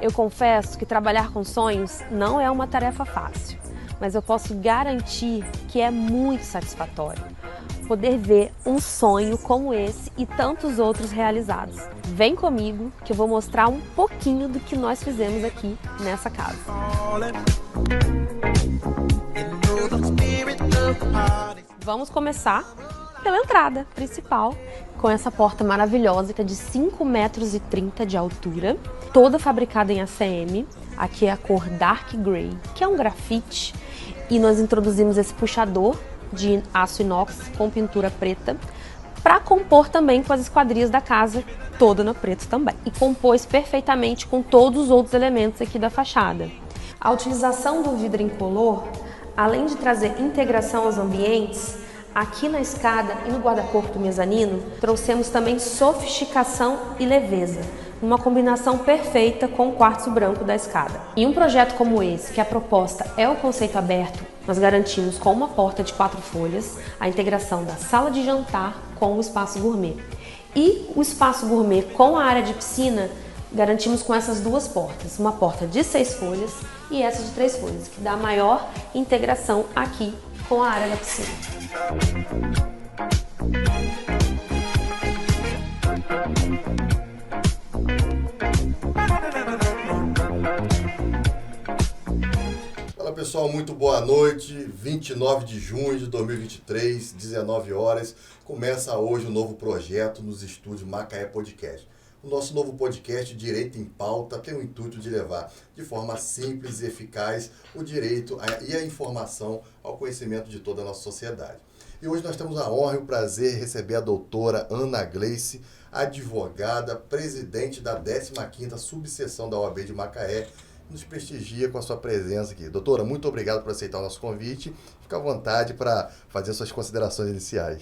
Eu confesso que trabalhar com sonhos não é uma tarefa fácil, mas eu posso garantir que é muito satisfatório poder ver um sonho como esse e tantos outros realizados. Vem comigo que eu vou mostrar um pouquinho do que nós fizemos aqui nessa casa. Vamos começar pela entrada principal, com essa porta maravilhosa que é de 5,30 metros de altura, toda fabricada em ACM. Aqui é a cor Dark Grey, que é um grafite, e nós introduzimos esse puxador de aço inox com pintura preta para compor também com as esquadrias da casa, toda no preto também. E compôs perfeitamente com todos os outros elementos aqui da fachada. A utilização do vidro incolor, além de trazer integração aos ambientes, aqui na escada e no guarda-corpo do mezanino, trouxemos também sofisticação e leveza, uma combinação perfeita com o quartzo branco da escada. Em um projeto como esse, que a proposta é o conceito aberto, nós garantimos com uma porta de 4 folhas a integração da sala de jantar com o espaço gourmet. E o espaço gourmet com a área de piscina, garantimos com essas duas portas, uma porta de 6 folhas e essa de 3 folhas, que dá maior integração aqui com a área da piscina. Fala pessoal, muito boa noite. 29 de junho de 2023, 19 horas. Começa hoje um novo projeto nos estúdios Macaé Podcast. O nosso novo podcast, Direito em Pauta, tem o intuito de levar de forma simples e eficaz o direito e a informação ao conhecimento de toda a nossa sociedade. E hoje nós temos a honra e o prazer de receber a doutora Ana Gleice, advogada, presidente da 15ª Subseção da OAB de Macaé, nos prestigia com a sua presença aqui. Doutora, muito obrigado por aceitar o nosso convite. Fique à vontade para fazer suas considerações iniciais.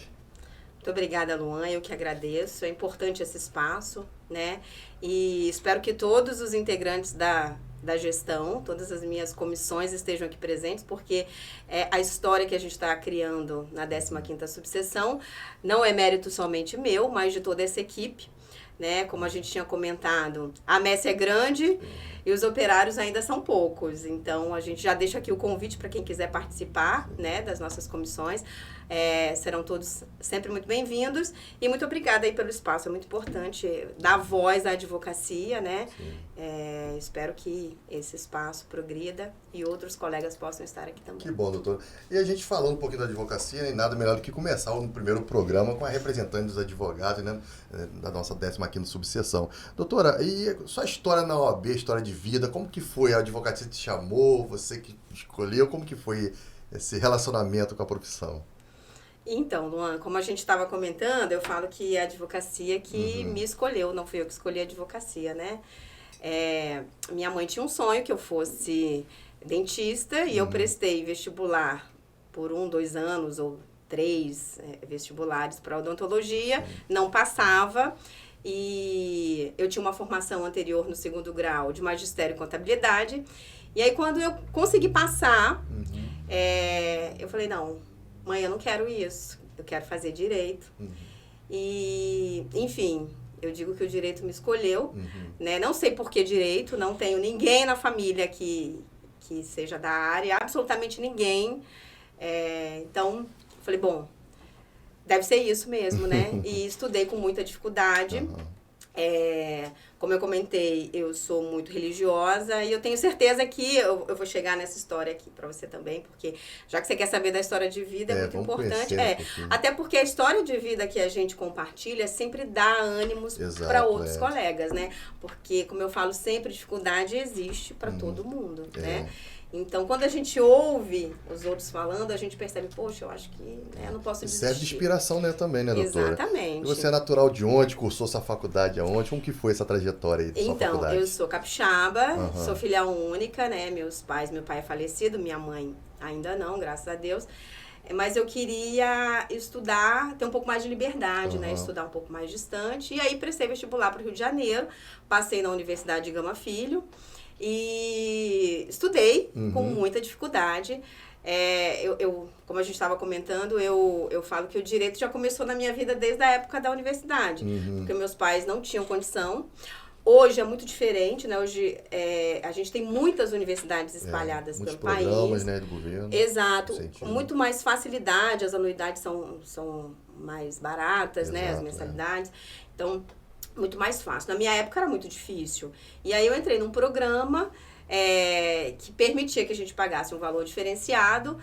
Muito obrigada, Luan, eu que agradeço. É importante esse espaço, né? E espero que todos os integrantes da gestão, todas as minhas comissões estejam aqui presentes, porque a história que a gente está criando na 15ª Subseção não é mérito somente meu, mas de toda essa equipe, né? Como a gente tinha comentado, a messe é grande e os operários ainda são poucos. Então, a gente já deixa aqui o convite para quem quiser participar, né, das nossas comissões. Serão todos sempre muito bem-vindos. E muito obrigada aí pelo espaço. É muito importante dar voz à advocacia, né? Espero que esse espaço progrida e outros colegas possam estar aqui também. Que bom, doutor. E a gente falando um pouquinho da advocacia, nem nada melhor do que começar o primeiro programa com a representante dos advogados, né, da nossa 15ª Subseção. Doutora, e sua história na OAB, história de vida, como que foi? A advocacia te chamou, você que escolheu, como que foi esse relacionamento com a profissão? Então, Luan, como a gente estava comentando, eu falo que a advocacia que me escolheu, não fui eu que escolhi a advocacia, né? Minha mãe tinha um sonho que eu fosse dentista e eu prestei vestibular por 1, 2 anos ou 3 vestibulares para odontologia, não passava. E eu tinha uma formação anterior no 2º grau de magistério e contabilidade. E aí, quando eu consegui passar, eu falei, não, mãe, eu não quero isso. Eu quero fazer direito. E, enfim, eu digo que o direito me escolheu. Né? Não sei por que direito, não tenho ninguém na família que seja da área, absolutamente ninguém. Então, eu falei, bom, deve ser isso mesmo, né? E estudei com muita dificuldade. Como eu comentei, eu sou muito religiosa e eu tenho certeza que eu vou chegar nessa história aqui para você também, porque já que você quer saber da história de vida, é muito importante. Até porque a história de vida que a gente compartilha sempre dá ânimos para outros colegas, né? Porque, como eu falo sempre, dificuldade existe para todo mundo, né? Então, quando a gente ouve os outros falando, a gente percebe, poxa, eu acho que eu não posso desistir. Serve de inspiração, né, também, né, doutora? Exatamente. E você é natural de onde? Cursou sua faculdade aonde? Como que foi essa trajetória aí da sua faculdade? Então, eu sou capixaba, sou filha única, né? Meu pai é falecido, minha mãe ainda não, graças a Deus. Mas eu queria estudar, ter um pouco mais de liberdade, né? Estudar um pouco mais distante. E aí, prestei vestibular para o Rio de Janeiro, passei na Universidade de Gama Filho. E estudei com muita dificuldade. Como a gente estava comentando, eu falo que o direito já começou na minha vida desde a época da universidade. Porque meus pais não tinham condição. Hoje é muito diferente, né? Hoje a gente tem muitas universidades espalhadas pelo país. Muitos programas, né, do governo. Exato. Muito mais facilidade, as anuidades são mais baratas, Exato, né? As mensalidades. Então, muito mais fácil. Na minha época era muito difícil. E aí eu entrei num programa que permitia que a gente pagasse um valor diferenciado,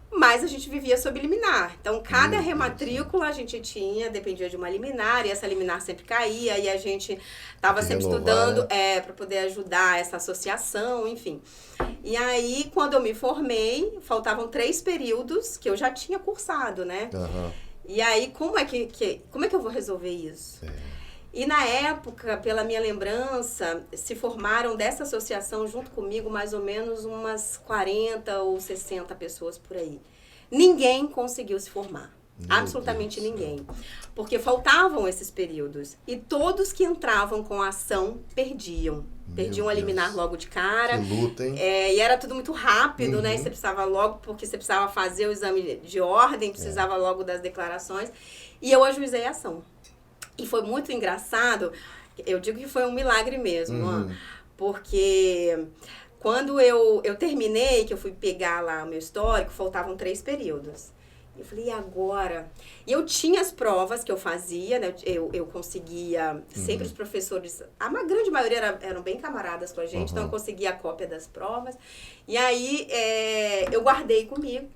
mas a gente vivia sob liminar. Então, cada rematrícula a gente tinha, dependia de uma liminar, e essa liminar sempre caía, e a gente estava sempre estudando para poder ajudar essa associação, enfim. E aí, quando eu me formei, faltavam 3 períodos que eu já tinha cursado, né? Uhum. E aí, como é que eu vou resolver isso? E na época, pela minha lembrança, se formaram dessa associação junto comigo mais ou menos umas 40 ou 60 pessoas por aí. Ninguém conseguiu se formar. Absolutamente ninguém. Porque faltavam esses períodos. E todos que entravam com a ação perdiam. Perdiam a liminar logo de cara. Que luta, hein? E era tudo muito rápido, né? Você precisava logo, porque você precisava fazer o exame de ordem, precisava logo das declarações. E eu ajuizei a ação. E foi muito engraçado, eu digo que foi um milagre mesmo, porque quando eu terminei, que eu fui pegar lá o meu histórico, faltavam 3 períodos. Eu falei, e agora? E eu tinha as provas que eu fazia, né? Eu conseguia, sempre os professores, a grande maioria eram bem camaradas com a gente, então eu conseguia a cópia das provas. E aí eu guardei comigo.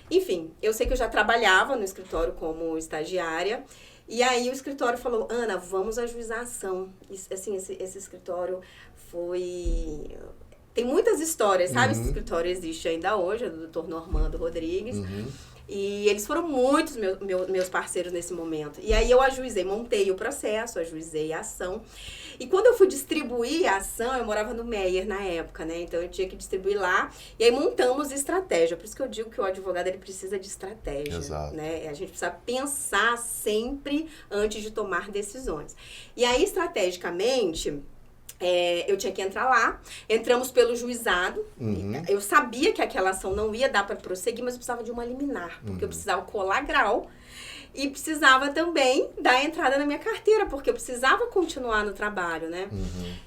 Enfim, eu sei que eu já trabalhava no escritório como estagiária. E aí o escritório falou, Ana, vamos ajuizar a ação. Assim, esse escritório foi... Tem muitas histórias, sabe? Esse escritório existe ainda hoje, é do Dr. Normando Rodrigues. E eles foram muitos meus parceiros nesse momento. E aí eu ajuizei, montei o processo, ajuizei a ação. E quando eu fui distribuir a ação, eu morava no Meier na época, né? Então eu tinha que distribuir lá. E aí montamos estratégia. Por isso que eu digo que o advogado ele precisa de estratégia. Exato. Né? A gente precisa pensar sempre antes de tomar decisões. E aí, estrategicamente... eu tinha que entrar lá, entramos pelo juizado, eu sabia que aquela ação não ia dar para prosseguir, mas eu precisava de uma liminar, porque eu precisava colar grau e precisava também dar entrada na minha carteira, porque eu precisava continuar no trabalho, né?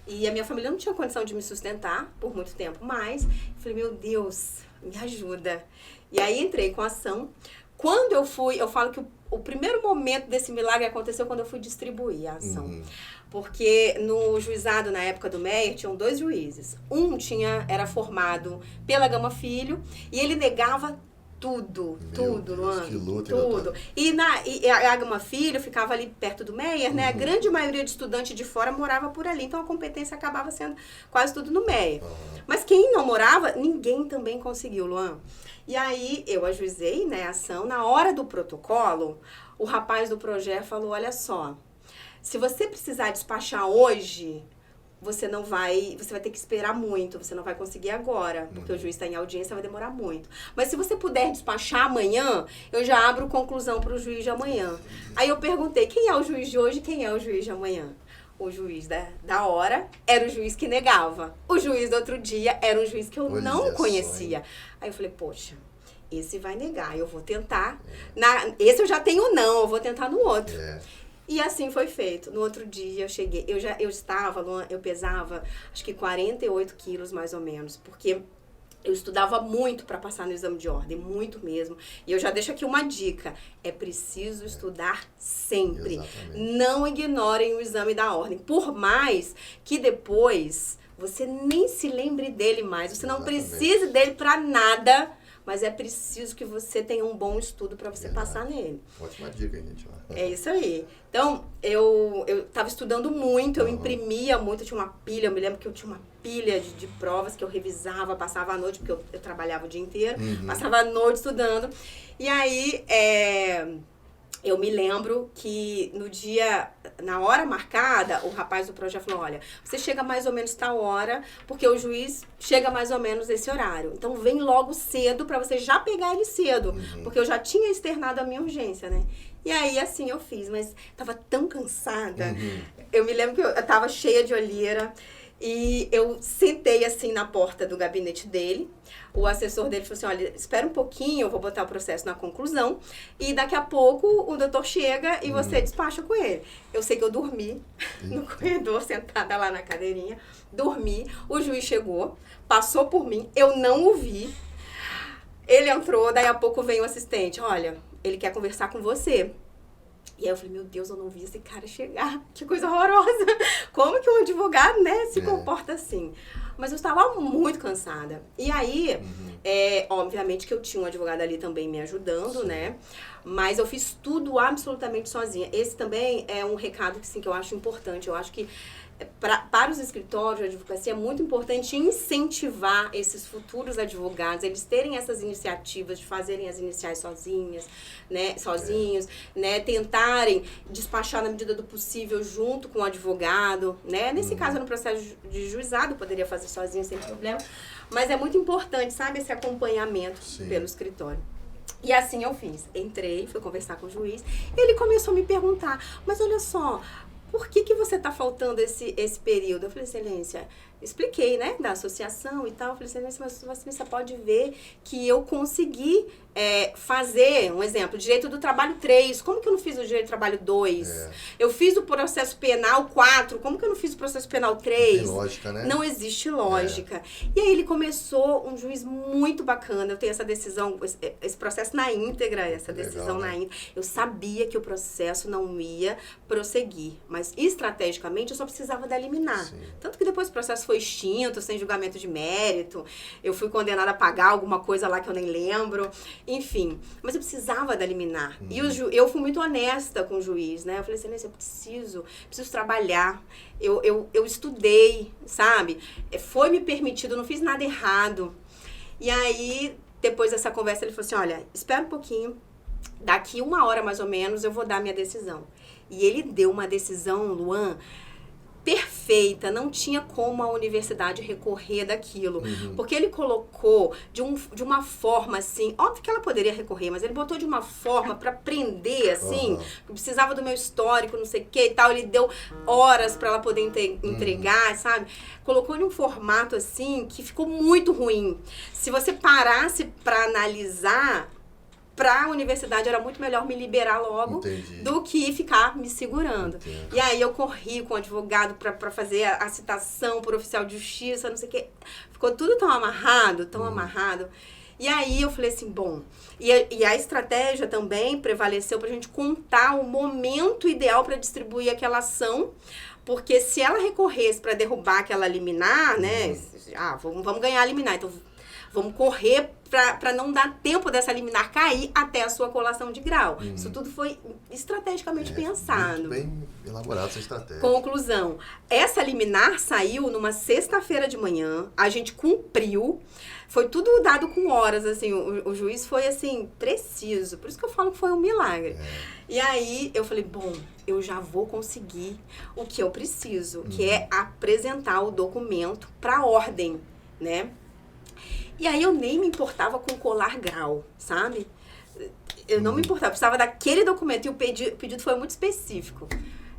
E a minha família não tinha condição de me sustentar por muito tempo mais. Eu falei, meu Deus, me ajuda. E aí entrei com a ação. Quando eu falo que o primeiro momento desse milagre aconteceu quando eu fui distribuir a ação. Porque no juizado, na época do Meier, tinham 2 juízes. Um era formado pela Gama Filho e ele negava tudo, Luana. Que luta, tudo. E a Gama Filho ficava ali perto do Meier, né? A grande maioria de estudantes de fora morava por ali. Então a competência acabava sendo quase tudo no Meier. Mas quem não morava, ninguém também conseguiu, Luan. E aí eu ajuizei, né, a ação. Na hora do protocolo, o rapaz do projeto falou, olha só, se você precisar despachar hoje, você vai ter que esperar muito, você não vai conseguir agora, porque o juiz está em audiência, vai demorar muito. Mas se você puder despachar amanhã, eu já abro conclusão para o juiz de amanhã. Aí eu perguntei, quem é o juiz de hoje e quem é o juiz de amanhã? O juiz da hora era o juiz que negava. O juiz do outro dia era um juiz que eu não conhecia. Aí eu falei, poxa, esse vai negar, eu vou tentar. Esse eu já tenho não, eu vou tentar no outro. E assim foi feito. No outro dia eu cheguei, eu pesava acho que 48 quilos mais ou menos, porque eu estudava muito para passar no exame de ordem, muito mesmo. E eu já deixo aqui uma dica, é preciso estudar sempre. Exatamente. Não ignorem o exame da ordem, por mais que depois você nem se lembre dele mais, você não precise dele para nada, mas é preciso que você tenha um bom estudo para você passar nele. Ótima dica, gente. É isso aí. Então, eu estava estudando muito, eu imprimia muito, eu tinha uma pilha, eu me lembro que eu tinha uma pilha de provas que eu revisava, passava a noite, porque eu trabalhava o dia inteiro, passava a noite estudando. E aí, eu me lembro que na hora marcada, o rapaz do projeto falou, olha, você chega mais ou menos tal hora, porque o juiz chega mais ou menos esse horário. Então, vem logo cedo para você já pegar ele cedo, porque eu já tinha externado a minha urgência, né? E aí, assim, eu fiz, mas tava tão cansada. Eu me lembro que eu tava cheia de olheira E eu sentei assim na porta do gabinete dele. O assessor dele falou assim, olha, espera um pouquinho, eu vou botar o processo na conclusão. E daqui a pouco o doutor chega e você despacha com ele. Eu sei que eu dormi no corredor, sentada lá na cadeirinha. Dormi, o juiz chegou, passou por mim, eu não o vi. Ele entrou, daí a pouco vem o assistente, olha, ele quer conversar com você. E aí eu falei, meu Deus, eu não vi esse cara chegar. Que coisa horrorosa. Como que um advogado, né, se comporta assim? Mas eu estava muito cansada. E aí, obviamente que eu tinha um advogado ali também me ajudando, né? Mas eu fiz tudo absolutamente sozinha. Esse também é um recado que, sim, que eu acho importante. Eu acho que para os escritórios de advocacia é muito importante incentivar esses futuros advogados, eles terem essas iniciativas de fazerem as iniciais sozinhos, né, tentarem despachar na medida do possível junto com o advogado, né, nesse caso no processo de juizado, poderia fazer sozinho sem problema, mas é muito importante, sabe, esse acompanhamento pelo escritório. E assim eu fiz, entrei, fui conversar com o juiz, ele começou a me perguntar, mas olha só, por que você está faltando esse período? Eu falei, excelência, expliquei, né, da associação e tal. Eu falei, excelência, mas você pode ver que eu consegui fazer, um exemplo, direito do trabalho 3. Como que eu não fiz o direito do trabalho 2? Eu fiz o processo penal 4. Como que eu não fiz o processo penal 3? Tem lógica, né? Não existe lógica. E aí ele começou, um juiz muito bacana. Eu tenho essa decisão, esse processo na íntegra, essa decisão na íntegra. Eu sabia que o processo não ia prosseguir, mas estrategicamente eu só precisava da liminar. Sim. Tanto que depois o processo foi extinto, sem julgamento de mérito. Eu fui condenada a pagar alguma coisa lá que eu nem lembro. Enfim, mas eu precisava da liminar. E eu fui muito honesta com o juiz, né? Eu falei, excelência, eu preciso trabalhar. Eu estudei, sabe? Foi me permitido, não fiz nada errado. E aí, depois dessa conversa, ele falou assim, olha, espera um pouquinho. Daqui 1 hora, mais ou menos, eu vou dar minha decisão. E ele deu uma decisão, Luan, perfeita, não tinha como a universidade recorrer daquilo, porque ele colocou de uma forma assim, óbvio que ela poderia recorrer, mas ele botou de uma forma para prender assim, precisava do meu histórico, não sei o que e tal, ele deu horas para ela poder entregar, sabe? Colocou em um formato assim que ficou muito ruim. Se você parasse para analisar, para a universidade era muito melhor me liberar logo do que ficar me segurando. E aí eu corri com o advogado para fazer a citação por oficial de justiça, não sei o quê. Ficou tudo tão amarrado, tão amarrado. E aí eu falei assim, bom, e a estratégia também prevaleceu para a gente contar o momento ideal para distribuir aquela ação, porque se ela recorresse para derrubar aquela liminar, né, vamos ganhar a liminar, então vamos correr para não dar tempo dessa liminar cair até a sua colação de grau. Isso tudo foi estrategicamente pensado. Muito bem elaborada essa estratégia. Conclusão. Essa liminar saiu numa sexta-feira de manhã, a gente cumpriu, foi tudo dado com horas, assim, o juiz foi, assim, preciso. Por isso que eu falo que foi um milagre. E aí eu falei, bom, eu já vou conseguir o que eu preciso, que é apresentar o documento para a ordem, né? E aí eu nem me importava com colar grau, sabe? Eu não me importava, precisava daquele documento e o pedido foi muito específico.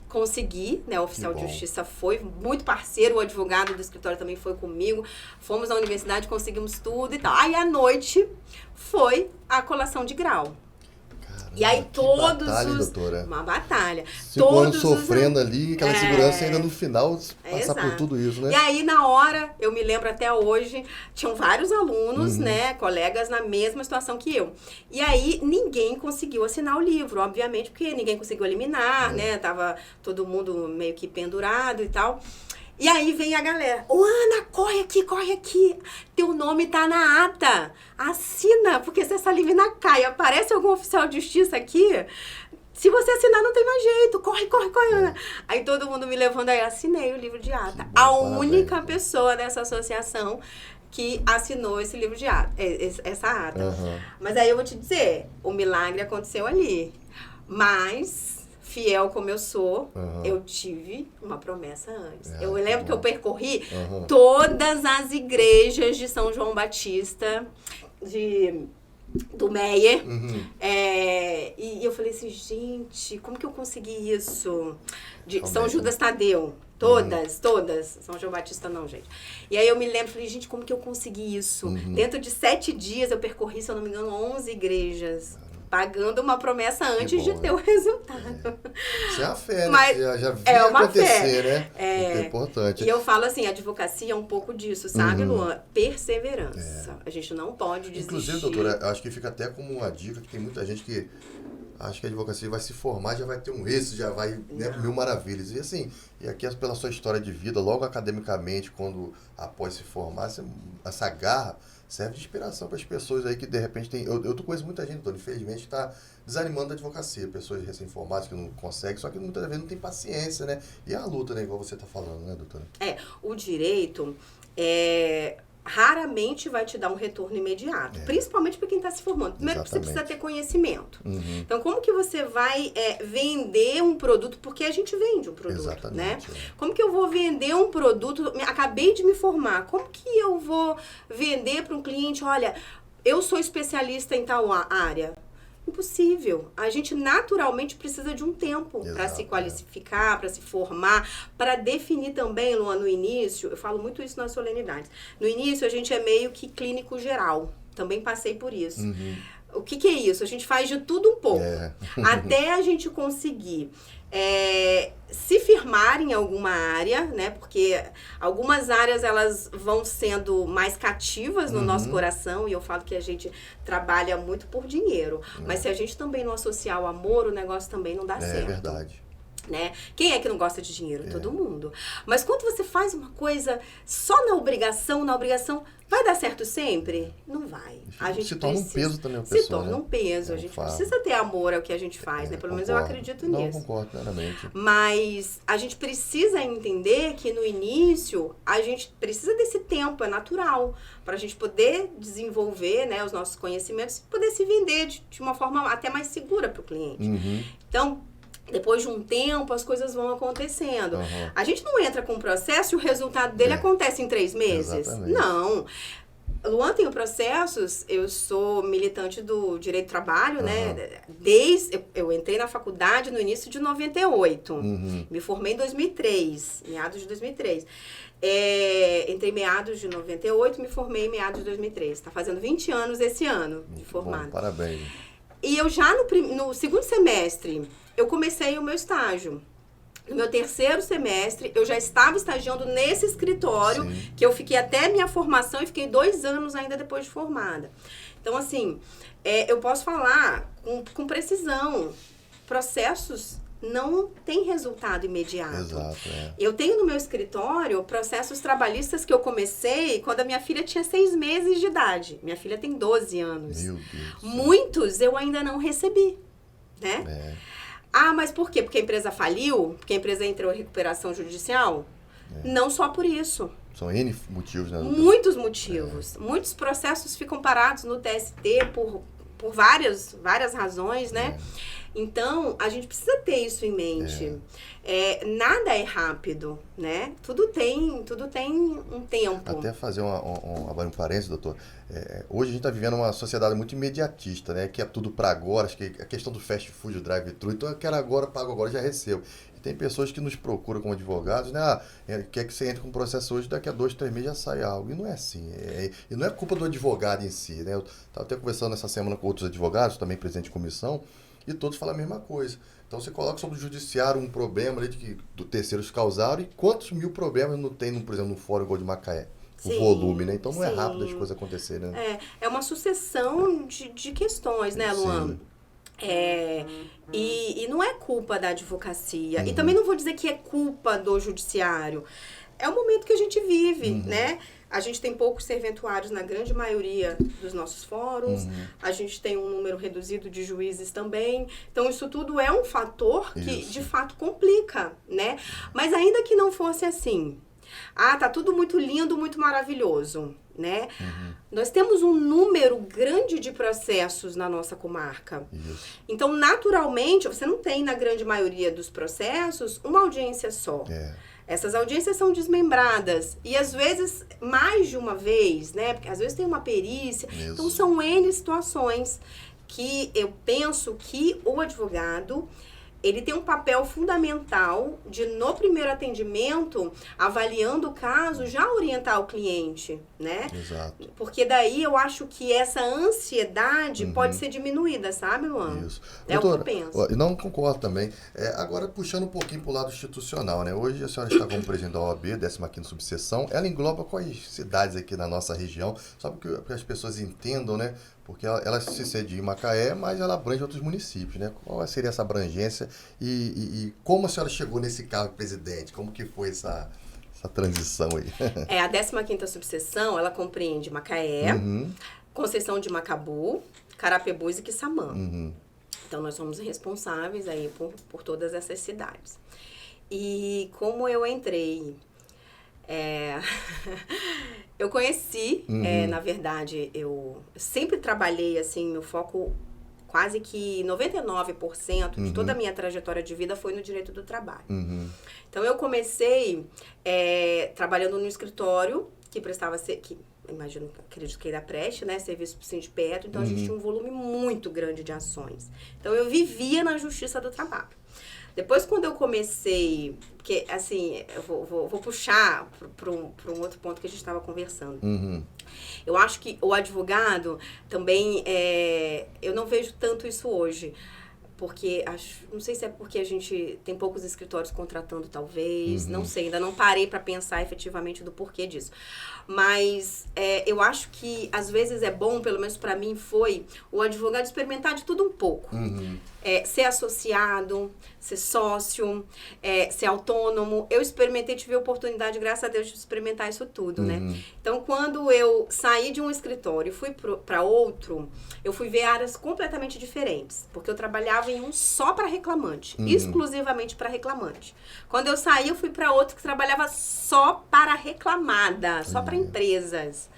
Consegui, né? O oficial de justiça foi muito parceiro, o advogado do escritório também foi comigo. Fomos à universidade, conseguimos tudo e tal. Aí à noite foi a colação de grau. E aí todos batalha, os... doutora. Uma batalha. 5 anos sofrendo ali, aquela segurança ainda no final, passar Exato. por tudo isso, né? E aí, na hora, eu me lembro até hoje, tinham vários alunos, né, colegas na mesma situação que eu. E aí, ninguém conseguiu assinar o livro, obviamente, porque ninguém conseguiu eliminar, né, tava todo mundo meio que pendurado e tal. E aí vem a galera, Ana, corre aqui, teu nome tá na ata, assina, porque se essa liminar cai, aparece algum oficial de justiça aqui, se você assinar não tem mais jeito, corre, Ana. Aí todo mundo me levando, aí assinei o livro de ata. A única pessoa dessa associação que assinou esse livro de ata, essa ata. Mas aí eu vou te dizer, o milagre aconteceu ali, mas... fiel como eu sou, eu tive uma promessa antes. Eu lembro que eu percorri todas as igrejas de São João Batista, do Meier. E eu falei assim, gente, como que eu consegui isso? De São Judas Tadeu. Todas. São João Batista não, gente. E aí eu me lembro, falei, gente, como que eu consegui isso? Dentro de 7 dias eu percorri, se eu não me engano, 11 igrejas. Pagando uma promessa antes de ter o resultado. Isso é uma fé, Mas né? Já vi uma acontecer, fé. né? É importante. E eu falo assim, a advocacia é um pouco disso, sabe, Luan? Perseverança. A gente não pode desistir. Inclusive, doutora, acho que fica até como uma dica, que tem muita gente que acha que a advocacia vai se formar, já vai ter um êxito, já vai, né, mil maravilhas. E assim, e aqui pela sua história de vida, logo academicamente, quando após se formar, essa garra serve de inspiração para as pessoas aí que de repente tem... Eu conheço muita gente, doutor, infelizmente, que está desanimando da advocacia. Pessoas recém-formadas que não conseguem, só que muitas vezes não tem paciência, né? E a luta, né? Igual você está falando, né, doutora? O direito raramente vai te dar um retorno imediato, principalmente para quem está se formando. Primeiro, você precisa ter conhecimento. Então, como que você vai vender um produto? Porque a gente vende um produto, né? Como que eu vou vender um produto? Acabei de me formar. Como que eu vou vender para um cliente? Olha, eu sou especialista em tal área. Impossível. A gente naturalmente precisa de um tempo para se qualificar, para se formar, para definir também, Luan, no início, eu falo muito isso nas solenidades. No início a gente é meio que clínico geral. Também passei por isso. O que é isso? A gente faz de tudo um pouco. Até a gente conseguir se firmar em alguma área, né? Porque algumas áreas elas vão sendo mais cativas no nosso coração, e eu falo que a gente trabalha muito por dinheiro. Mas se a gente também não associar o amor, o negócio também não dá certo. É verdade. Né? Quem é que não gosta de dinheiro? Todo mundo. Mas quando você faz uma coisa só na obrigação, vai dar certo sempre? Não vai. A gente se torna um peso também a pessoa. Se torna um peso. A gente precisa ter amor ao que a gente faz, né? Pelo menos eu acredito nisso. Não, concordo plenamente. Mas a gente precisa entender que no início a gente precisa desse tempo, é natural, para a gente poder desenvolver, né, os nossos conhecimentos e poder se vender de uma forma até mais segura para o cliente. Então, depois de um tempo, as coisas vão acontecendo. A gente não entra com um processo e o resultado dele acontece em 3 meses. Exatamente. Não. Luan, tenho processos, eu sou militante do direito do trabalho, né? Eu entrei na faculdade no início de 98. Me formei em 2003, meados de 2003. Entrei em meados de 98, me formei em meados de 2003. Está fazendo 20 anos esse ano de formado. Bom, parabéns. E eu já no segundo semestre, eu comecei o meu estágio. No meu 3º semestre, eu já estava estagiando nesse escritório, que eu fiquei até minha formação e fiquei 2 anos ainda depois de formada. Então, assim, eu posso falar com precisão. Processos não têm resultado imediato. Exato, Eu tenho no meu escritório processos trabalhistas que eu comecei quando a minha filha tinha 6 meses de idade. Minha filha tem 12 anos. Meu Deus. Muitos eu ainda não recebi, né? Ah, mas por quê? Porque a empresa faliu? Porque a empresa entrou em recuperação judicial? Não só por isso. São N motivos, né? Muitos motivos. Muitos processos ficam parados no TST por várias razões, né? Então, a gente precisa ter isso em mente. Nada é rápido, né? Tudo tem um tempo. Até fazer um parênteses, doutor. Hoje a gente está vivendo uma sociedade muito imediatista, né? Que é tudo para agora. Acho que a questão do fast food, o drive-thru. Então, eu quero agora, pago agora, já recebo. E tem pessoas que nos procuram como advogados, né? Quer que você entre com um processo hoje, daqui a 2, 3 meses já sai algo. E não é assim. E não é culpa do advogado em si, né? Eu estava até conversando essa semana com outros advogados, também presidente de comissão, e todos falam a mesma coisa. Então, você coloca sobre o judiciário um problema ali que terceiros causaram, e quantos mil problemas não tem, por exemplo, no fórum igual de Macaé? O volume, né? Então, não é rápido as coisas acontecerem, né? É uma sucessão de questões, né, Luan? E não é culpa da advocacia. E também não vou dizer que é culpa do judiciário. É o momento que a gente vive, né? A gente tem poucos serventuários na grande maioria dos nossos fóruns. A gente tem um número reduzido de juízes também. Então, isso tudo é um fator que, de fato, complica, né? Mas ainda que não fosse assim, tá tudo muito lindo, muito maravilhoso, né? Nós temos um número grande de processos na nossa comarca. Então, naturalmente, você não tem, na grande maioria dos processos, uma audiência só. Essas audiências são desmembradas. E, às vezes, mais de uma vez, né? Porque, às vezes, tem uma perícia. Então, são N situações que eu penso que o advogado, ele tem um papel fundamental de, no primeiro atendimento, avaliando o caso, já orientar o cliente, né? Exato. Porque daí eu acho que essa ansiedade pode ser diminuída, sabe, Luan? Isso. É Doutora, o que eu penso. eu não concordo também. Agora, puxando um pouquinho para o lado institucional, né? Hoje a senhora está como presidente da OAB, 15ª subseção. Ela engloba quais cidades aqui na nossa região? Só para que as pessoas entendam, né? Porque ela se sede em Macaé, mas ela abrange outros municípios, né? Qual seria essa abrangência e como a senhora chegou nesse cargo de presidente? Como que foi essa transição aí? A 15ª subseção, ela compreende Macaé, Conceição de Macabu, Carapebus e Quissamã. Então, nós somos responsáveis aí por todas essas cidades. E como eu entrei... eu conheci, na verdade, eu sempre trabalhei, assim, meu foco, quase que 99% de toda a minha trajetória de vida foi no direito do trabalho. Então, eu comecei trabalhando no escritório, que prestava, acredito que era Preste, né, serviço para o Sindipetro, então a gente tinha um volume muito grande de ações. Então, eu vivia na Justiça do Trabalho. Depois, quando eu comecei, porque, assim, eu vou puxar para um outro ponto que a gente estava conversando. Eu acho que o advogado também, eu não vejo tanto isso hoje. Porque, não sei se é porque a gente tem poucos escritórios contratando, talvez, não sei, ainda não parei para pensar efetivamente do porquê disso. Mas eu acho que, às vezes, é bom, pelo menos para mim foi, o advogado experimentar de tudo um pouco. Ser associado, ser sócio, ser autônomo. Eu experimentei, tive a oportunidade, graças a Deus, de experimentar isso tudo, né? Então, quando eu saí de um escritório e fui para outro, eu fui ver áreas completamente diferentes. Porque eu trabalhava em um só para reclamante, exclusivamente para reclamante. Quando eu saí, eu fui para outro que trabalhava só para reclamada, só para empresas.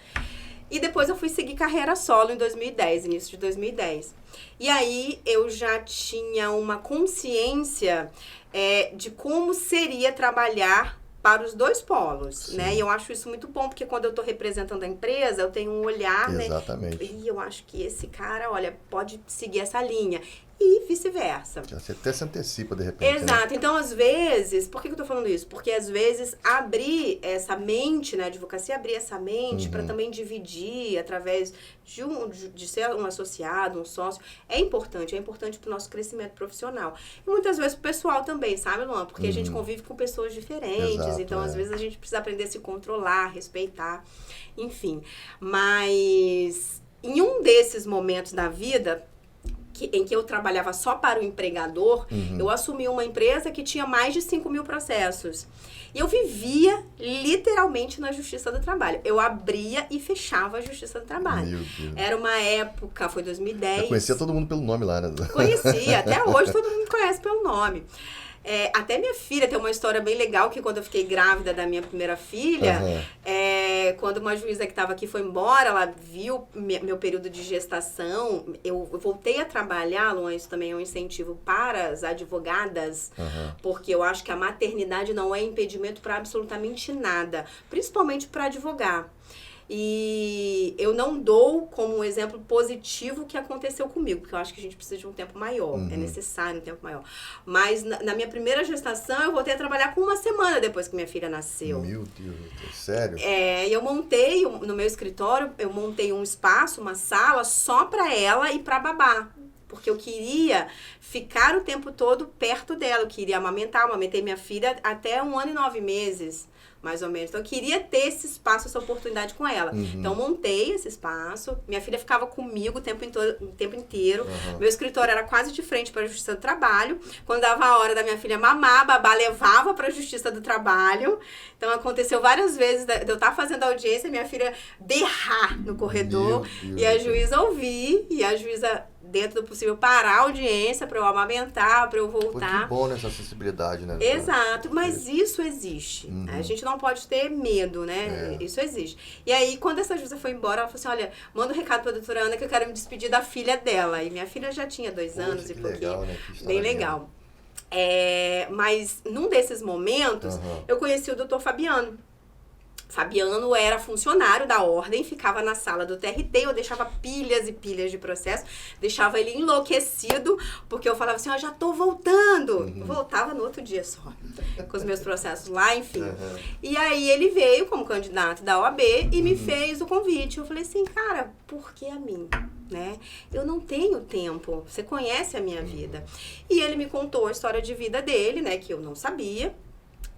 E depois eu fui seguir carreira solo em 2010, início de 2010. E aí eu já tinha uma consciência de como seria trabalhar para os dois polos, né? E eu acho isso muito bom, porque quando eu estou representando a empresa, eu tenho um olhar, Exatamente. né? E eu acho que esse cara, olha, pode seguir essa linha. E vice-versa. Você até se antecipa, de repente. Exato. Né? Então, às vezes... Por que eu tô falando isso? Porque, às vezes, abrir essa mente, né? A advocacia abrir essa mente para também dividir através de ser um associado, um sócio. É importante para o nosso crescimento profissional. E muitas vezes o pessoal também, sabe, Luan? Porque a gente convive com pessoas diferentes. Exato, então, às vezes, a gente precisa aprender a se controlar, respeitar. Enfim. Mas, em um desses momentos da vida... em que eu trabalhava só para o empregador, eu assumi uma empresa que tinha mais de 5 mil processos. E eu vivia literalmente na Justiça do Trabalho. Eu abria e fechava a Justiça do Trabalho. Meu Deus. Era uma época, foi 2010. Eu conhecia todo mundo pelo nome lá, né? Conhecia, até hoje todo mundo conhece pelo nome. Até minha filha tem uma história bem legal, que quando eu fiquei grávida da minha primeira filha, quando uma juíza que estava aqui foi embora, ela viu meu período de gestação, eu voltei a trabalhar, Luan, isso também é um incentivo para as advogadas, porque eu acho que a maternidade não é impedimento para absolutamente nada, principalmente para advogar. E eu não dou como um exemplo positivo o que aconteceu comigo, porque eu acho que a gente precisa de um tempo maior, é necessário um tempo maior. Mas na minha primeira gestação, eu voltei a trabalhar com 1 semana depois que minha filha nasceu. Meu Deus, sério? E eu montei, no meu escritório, eu montei um espaço, uma sala, só para ela e para babá. Porque eu queria ficar o tempo todo perto dela, eu queria amamentei minha filha até 1 ano e 9 meses. Mais ou menos. Então, eu queria ter esse espaço, essa oportunidade com ela. Então, montei esse espaço. Minha filha ficava comigo o tempo inteiro. Meu escritório era quase de frente para a Justiça do Trabalho. Quando dava a hora da minha filha mamar, a babá levava para a Justiça do Trabalho. Então, aconteceu várias vezes de eu estar fazendo audiência e minha filha berrar no corredor. E a juíza ouvir. E a juíza, dentro do possível, parar a audiência para eu amamentar, para eu voltar. Pô, que bom nessa acessibilidade, né? Exato, mas isso existe. A gente não pode ter medo, né? Isso existe. E aí, quando essa juíza foi embora, ela falou assim, olha, manda um recado pra doutora Ana que eu quero me despedir da filha dela. E minha filha já tinha 2 anos e pouquinho. Legal, né? Bem legal. Mas, num desses momentos, eu conheci o doutor Fabiano. Fabiano era funcionário da ordem, ficava na sala do TRT, eu deixava pilhas e pilhas de processo, deixava ele enlouquecido, porque eu falava assim, já tô voltando. Eu voltava no outro dia só, com os meus processos lá, enfim. E aí ele veio como candidato da OAB e me fez o convite. Eu falei assim, cara, por que a mim? Né? Eu não tenho tempo, você conhece a minha vida. E ele me contou a história de vida dele, né, que eu não sabia.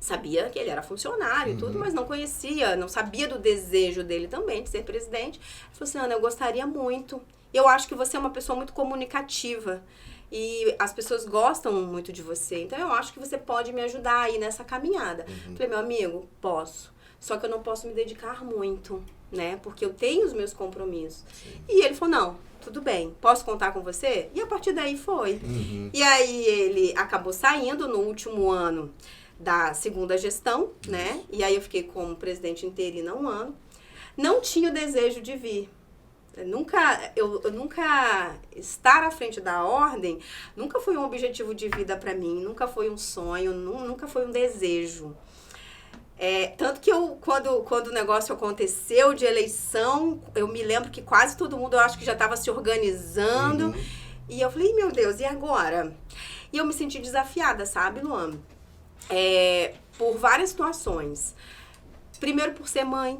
Sabia que ele era funcionário e tudo, mas não conhecia, não sabia do desejo dele também de ser presidente. Ele falou assim, Ana, eu gostaria muito. Eu acho que você é uma pessoa muito comunicativa e as pessoas gostam muito de você. Então, eu acho que você pode me ajudar aí nessa caminhada. Falei, meu amigo, posso. Só que eu não posso me dedicar muito, né? Porque eu tenho os meus compromissos. E ele falou, não, tudo bem, posso contar com você? E a partir daí foi. E aí ele acabou saindo no último ano da segunda gestão, né? E aí eu fiquei como presidente interina 1 ano. Não tinha o desejo de vir. Eu nunca estar à frente da ordem, nunca foi um objetivo de vida para mim, nunca foi um sonho, nunca foi um desejo. Tanto que quando o negócio aconteceu de eleição, eu me lembro que quase todo mundo, eu acho que já estava se organizando. E eu falei, meu Deus, e agora? E eu me senti desafiada, sabe, Luan? Por várias situações. Primeiro por ser mãe.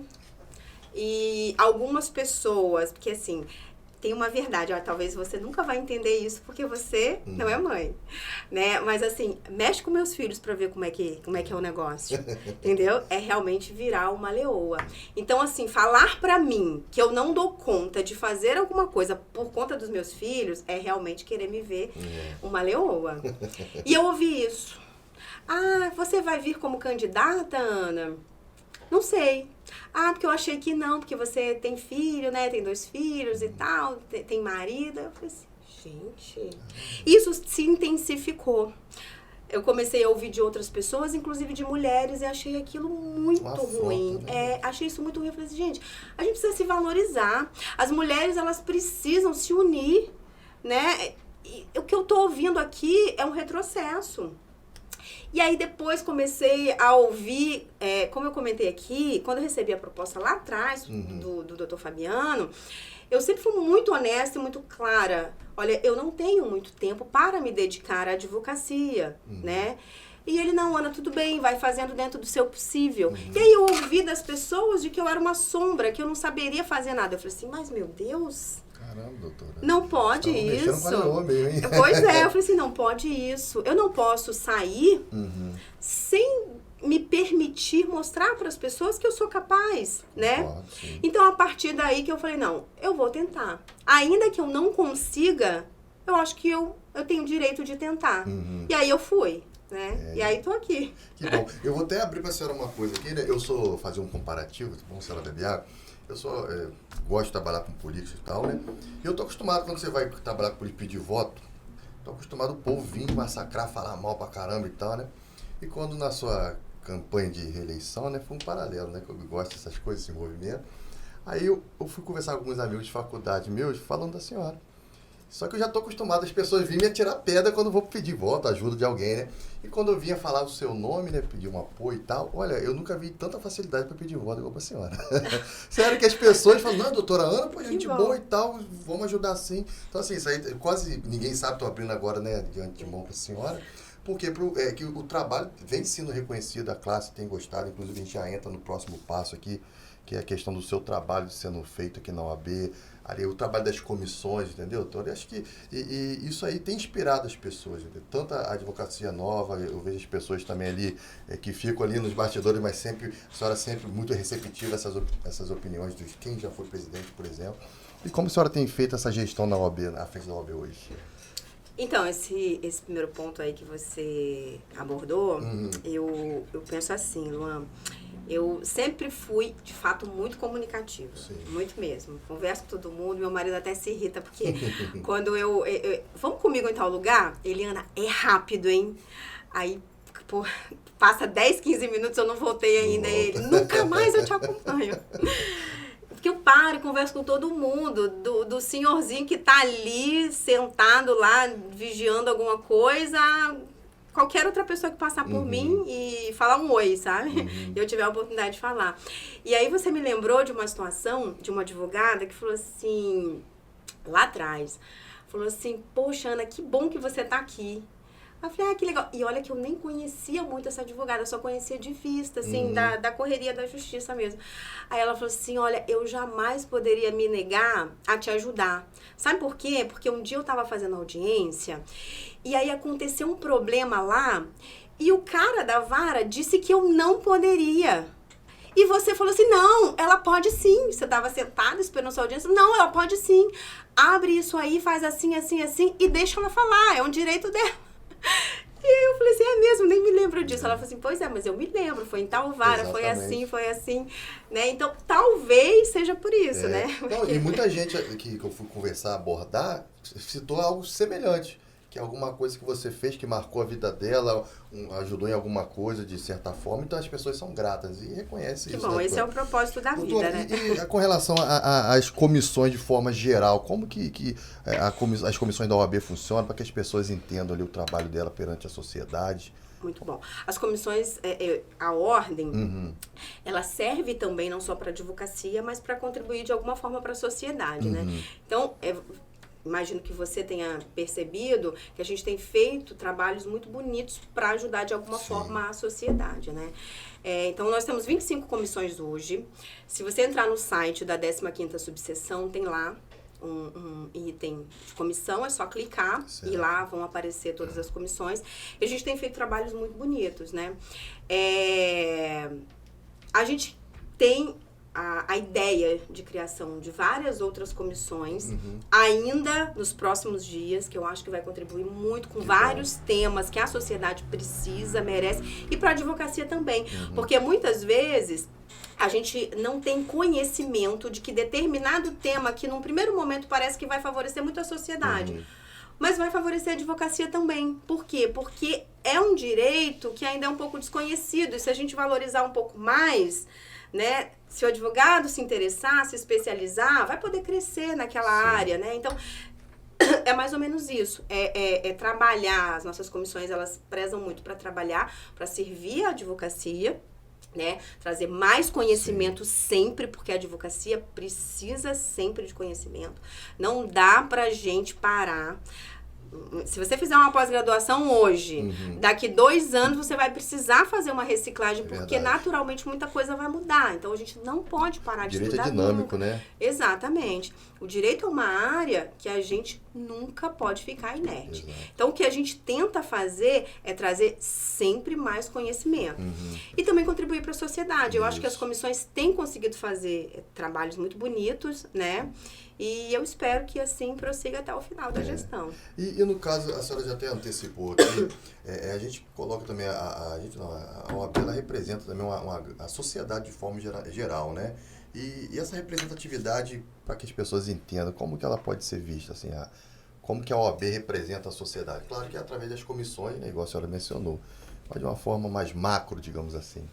E algumas pessoas, porque assim, tem uma verdade, talvez você nunca vai entender isso porque você não é mãe, né? Mas assim, mexe com meus filhos pra ver como é que é o negócio, entendeu? É realmente virar uma leoa. Então assim, falar pra mim que eu não dou conta de fazer alguma coisa por conta dos meus filhos é realmente querer me ver uma leoa. E eu ouvi isso. Você vai vir como candidata, Ana? Não sei. Porque eu achei que não, porque você tem filho, né? Tem 2 filhos e tal, tem marido. Eu falei assim, gente, isso se intensificou. Eu comecei a ouvir de outras pessoas, inclusive de mulheres, e achei aquilo muito ruim. Achei isso muito ruim. Eu falei assim, gente, a gente precisa se valorizar. As mulheres, elas precisam se unir, né? E o que eu tô ouvindo aqui é um retrocesso. E aí depois comecei a ouvir, como eu comentei aqui, quando eu recebi a proposta lá atrás do Dr. Fabiano, eu sempre fui muito honesta e muito clara. Olha, eu não tenho muito tempo para me dedicar à advocacia, né? E ele, não, Ana, tudo bem, vai fazendo dentro do seu possível. E aí eu ouvi das pessoas de que eu era uma sombra, que eu não saberia fazer nada. Eu falei assim, mas meu Deus... Caramba, doutora. Não pode isso. Pois eu falei assim, não pode isso. Eu não posso sair sem me permitir mostrar para as pessoas que eu sou capaz, né? Pode, então, a partir daí que eu falei, não, eu vou tentar. Ainda que eu não consiga, eu acho que eu tenho o direito de tentar. E aí eu fui, né? E aí tô aqui. Que bom. Eu vou até abrir para a senhora uma coisa aqui, né? Eu fazer um comparativo, bom, se ela beber água. Eu gosto de trabalhar com políticos e tal, né? E eu tô acostumado, quando você vai trabalhar com político, pedir voto, tô acostumado o povo vir massacrar, falar mal pra caramba e tal, né? E quando na sua campanha de reeleição, né? Foi um paralelo, né? Que eu gosto dessas coisas, esse movimento. Aí eu fui conversar com alguns amigos de faculdade meus, falando da senhora. Só que eu já tô acostumado, as pessoas virem me atirar pedra quando eu vou pedir voto, ajuda de alguém, né? E quando eu vinha falar do seu nome, né, pedir um apoio e tal, olha, eu nunca vi tanta facilidade para pedir voto igual pra senhora. Sério que as pessoas falam, não, doutora Ana, pô, gente boa e tal, vamos ajudar sim. Então assim, isso aí quase ninguém sabe, tô abrindo agora, né, de antemão pra senhora, porque que o trabalho vem sendo reconhecido, a classe tem gostado, inclusive a gente já entra no próximo passo aqui, que é a questão do seu trabalho sendo feito aqui na OAB, ali, o trabalho das comissões, entendeu? Então, eu acho que isso aí tem inspirado as pessoas, entendeu? Tanto a advocacia nova, eu vejo as pessoas também ali, que ficam ali nos bastidores, mas sempre, a senhora sempre muito receptiva a essas opiniões de quem já foi presidente, por exemplo. E como a senhora tem feito essa gestão na OAB, na frente da OAB hoje? Então, esse primeiro ponto aí que você abordou, eu penso assim, Luan, eu sempre fui, de fato, muito comunicativa. Sim. Muito mesmo. Converso com todo mundo, meu marido até se irrita, porque quando eu vamos comigo em tal lugar? Eliana, é rápido, hein? Aí, pô, passa 10, 15 minutos, eu não voltei ainda. Ele, nunca mais eu te acompanho. Porque eu paro e converso com todo mundo, do senhorzinho que tá ali, sentado lá, vigiando alguma coisa, qualquer outra pessoa que passar por mim e falar um oi, sabe? E eu tiver a oportunidade de falar. E aí você me lembrou de uma situação de uma advogada que falou assim, lá atrás, falou assim, poxa, Ana, que bom que você tá aqui. Eu falei, que legal. E olha que eu nem conhecia muito essa advogada, eu só conhecia de vista, assim, da correria da justiça mesmo. Aí ela falou assim, olha, eu jamais poderia me negar a te ajudar. Sabe por quê? Porque um dia eu tava fazendo audiência e aí aconteceu um problema lá e o cara da vara disse que eu não poderia. E você falou assim, não, ela pode sim. Você estava sentado esperando sua audiência. Não, ela pode sim. Abre isso aí, faz assim, assim, assim e deixa ela falar. É um direito dela. E aí eu falei assim, é mesmo, nem me lembro disso. Ela falou assim, pois é, mas eu me lembro, foi em tal vara, foi assim, né? Então, talvez seja por isso, né? Porque... Não, e muita gente que eu fui conversar, abordar, citou algo semelhante. Que é alguma coisa que você fez que marcou a vida dela, ajudou em alguma coisa de certa forma, então as pessoas são gratas e reconhecem isso. Que bom, esse é o propósito da vida, né? E com relação às comissões de forma geral, como que as comissões da OAB funcionam para que as pessoas entendam ali o trabalho dela perante a sociedade? Muito bom. As comissões, a ordem, ela serve também não só para a advocacia, mas para contribuir de alguma forma para a sociedade, né? Então, imagino que você tenha percebido que a gente tem feito trabalhos muito bonitos para ajudar de alguma forma a sociedade, né? Então, nós temos 25 comissões hoje. Se você entrar no site da 15ª subseção, tem lá um item de comissão, é só clicar e lá vão aparecer todas as comissões. E a gente tem feito trabalhos muito bonitos, né? A gente tem a ideia de criação de várias outras comissões ainda nos próximos dias, que eu acho que vai contribuir muito com vários temas que a sociedade precisa, merece, e para a advocacia também, porque muitas vezes a gente não tem conhecimento de que determinado tema que num primeiro momento parece que vai favorecer muito a sociedade, mas vai favorecer a advocacia também. Por quê? Porque é um direito que ainda é um pouco desconhecido, e se a gente valorizar um pouco mais, né, se o advogado se interessar, se especializar, vai poder crescer naquela área, né? Então, é mais ou menos isso. É trabalhar, as nossas comissões, elas prezam muito para trabalhar, para servir a advocacia, né? Trazer mais conhecimento sempre, porque a advocacia precisa sempre de conhecimento. Não dá pra gente parar. Se você fizer uma pós-graduação hoje, daqui 2 anos você vai precisar fazer uma reciclagem, porque naturalmente muita coisa vai mudar. Então a gente não pode parar de estudar. Direito é dinâmico, né? Exatamente. O direito é uma área que a gente nunca pode ficar inerte. Então o que a gente tenta fazer é trazer sempre mais conhecimento. E também contribuir para a sociedade. Eu acho que as comissões têm conseguido fazer trabalhos muito bonitos, né? E eu espero que assim prossiga até o final da gestão. E no caso, a senhora já até antecipou aqui, a gente coloca também, a OAB, ela representa também a sociedade de forma geral, né? E essa representatividade, para que as pessoas entendam, como que ela pode ser vista, assim, como que a OAB representa a sociedade? Claro que é através das comissões, né, igual a senhora mencionou, mas de uma forma mais macro, digamos assim.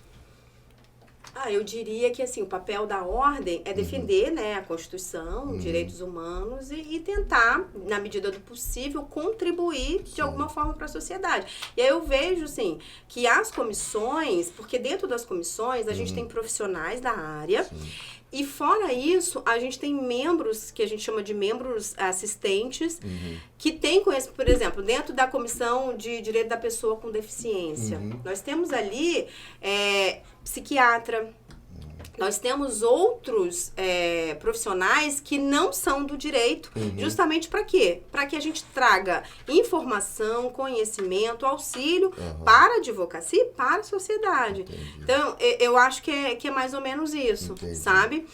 Eu diria que assim, o papel da ordem é defender, né, a Constituição, direitos humanos e tentar, na medida do possível, contribuir de alguma forma para a sociedade. E aí eu vejo, assim, que as comissões, porque dentro das comissões a gente tem profissionais da área, e fora isso, a gente tem membros, que a gente chama de membros assistentes, que têm conhecimento, por exemplo, dentro da Comissão de Direito da Pessoa com Deficiência. Nós temos ali psiquiatra, nós temos outros profissionais que não são do direito, justamente para quê? Para que a gente traga informação, conhecimento, auxílio para a advocacia e para a sociedade. Então, eu acho que é mais ou menos isso, sabe?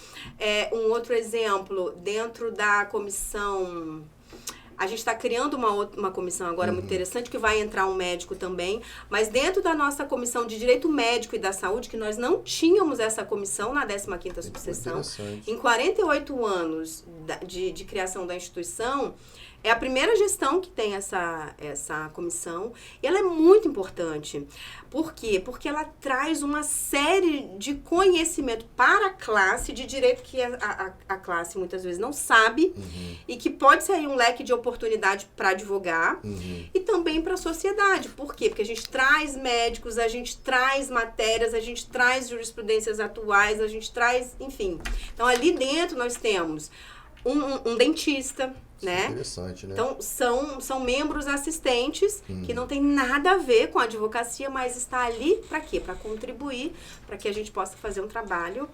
Um outro exemplo, dentro da comissão... A gente está criando uma comissão agora muito interessante, que vai entrar um médico também, mas dentro da nossa comissão de Direito Médico e da Saúde, que nós não tínhamos essa comissão na 15ª subseção, em 48 anos de criação da instituição, é a primeira gestão que tem essa comissão, e ela é muito importante. Por quê? Porque ela traz uma série de conhecimento para a classe de direito que a classe muitas vezes não sabe, e que pode ser aí um leque de oportunidades oportunidade para advogar e também para a sociedade. Por quê? Porque a gente traz médicos, a gente traz matérias, a gente traz jurisprudências atuais, a gente traz, enfim. Então, ali dentro nós temos um dentista, né? Interessante, né? Então, são membros assistentes que não tem nada a ver com a advocacia, mas está ali para quê? Para contribuir, para que a gente possa fazer um trabalho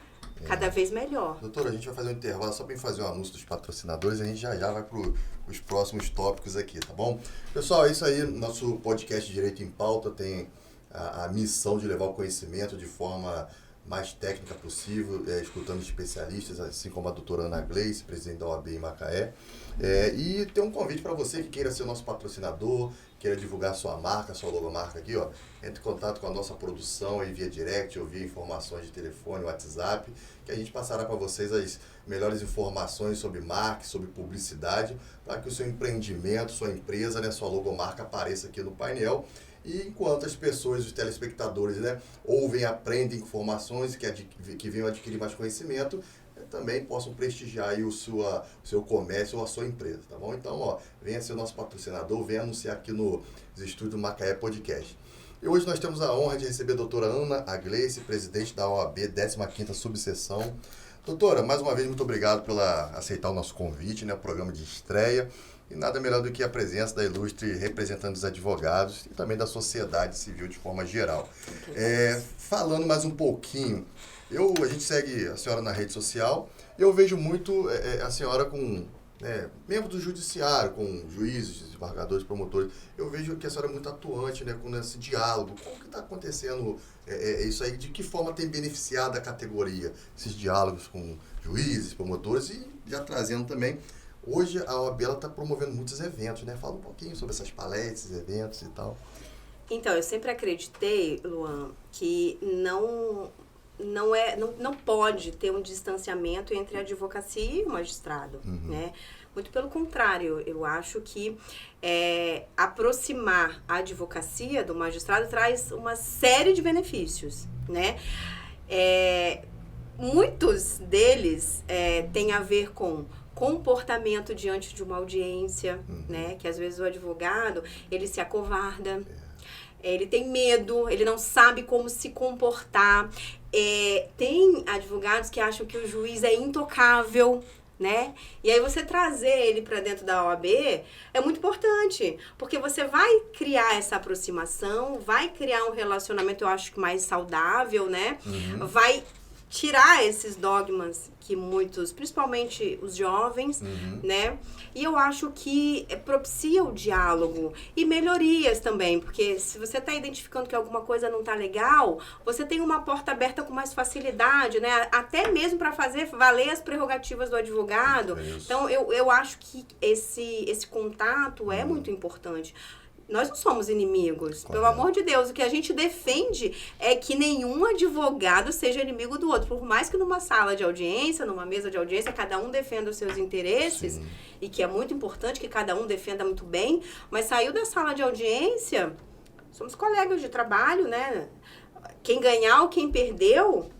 cada vez melhor. Doutora, a gente vai fazer um intervalo só para fazer um anúncio dos patrocinadores e a gente já vai para os próximos tópicos aqui, tá bom? Pessoal, é isso aí. Nosso podcast Direito em Pauta tem a missão de levar o conhecimento de forma mais técnica possível, escutando especialistas, assim como a doutora Ana Gleice, presidente da OAB em Macaé. E tem um convite para você que queira ser o nosso patrocinador, queira divulgar sua marca, sua logomarca aqui, ó. Entre em contato com a nossa produção aí via direct ou via informações de telefone, WhatsApp, que a gente passará para vocês as melhores informações sobre marca, sobre publicidade, para que o seu empreendimento, sua empresa, né, sua logomarca apareça aqui no painel. E enquanto as pessoas, os telespectadores, né, ouvem, aprendem informações, que venham adquirir mais conhecimento, também possam prestigiar aí o seu comércio ou a sua empresa, tá bom? Então, ó, venha ser o nosso patrocinador, venha anunciar aqui nos estúdios do Macaé Podcast. E hoje nós temos a honra de receber a doutora Ana Gleice, presidente da OAB 15ª Subseção. Doutora, mais uma vez, muito obrigado por aceitar o nosso convite, né, o programa de estreia. E nada melhor do que a presença da ilustre representante dos advogados e também da sociedade civil de forma geral. Falando mais um pouquinho, a gente segue a senhora na rede social, eu vejo muito a senhora com membros do judiciário, com juízes, desembargadores, promotores. Eu vejo que a senhora é muito atuante, né, com esse diálogo. Como que está acontecendo isso aí? De que forma tem beneficiado a categoria, esses diálogos com juízes, promotores e já trazendo também... Hoje a OAB está promovendo muitos eventos, né? Fala um pouquinho sobre essas palestras, eventos e tal. Então, eu sempre acreditei, Luan, que não pode ter um distanciamento entre a advocacia e o magistrado, né? Muito pelo contrário, eu acho que aproximar a advocacia do magistrado traz uma série de benefícios, né? Muitos deles têm a ver com comportamento diante de uma audiência, né? Que às vezes o advogado, ele se acovarda, ele tem medo, ele não sabe como se comportar. Tem advogados que acham que o juiz é intocável, né? E aí você trazer ele para dentro da OAB é muito importante, porque você vai criar essa aproximação, vai criar um relacionamento, eu acho que mais saudável, né? Vai tirar esses dogmas que muitos, principalmente os jovens, né? E eu acho que propicia o diálogo e melhorias também, porque se você está identificando que alguma coisa não está legal, você tem uma porta aberta com mais facilidade, né? Até mesmo para fazer valer as prerrogativas do advogado. Então, eu acho que esse contato é muito importante. Nós não somos inimigos, pelo amor de Deus. O que a gente defende é que nenhum advogado seja inimigo do outro. Por mais que numa sala de audiência, numa mesa de audiência, cada um defenda os seus interesses, e que é muito importante que cada um defenda muito bem, mas saiu da sala de audiência, somos colegas de trabalho, né? Quem ganhar ou quem perdeu...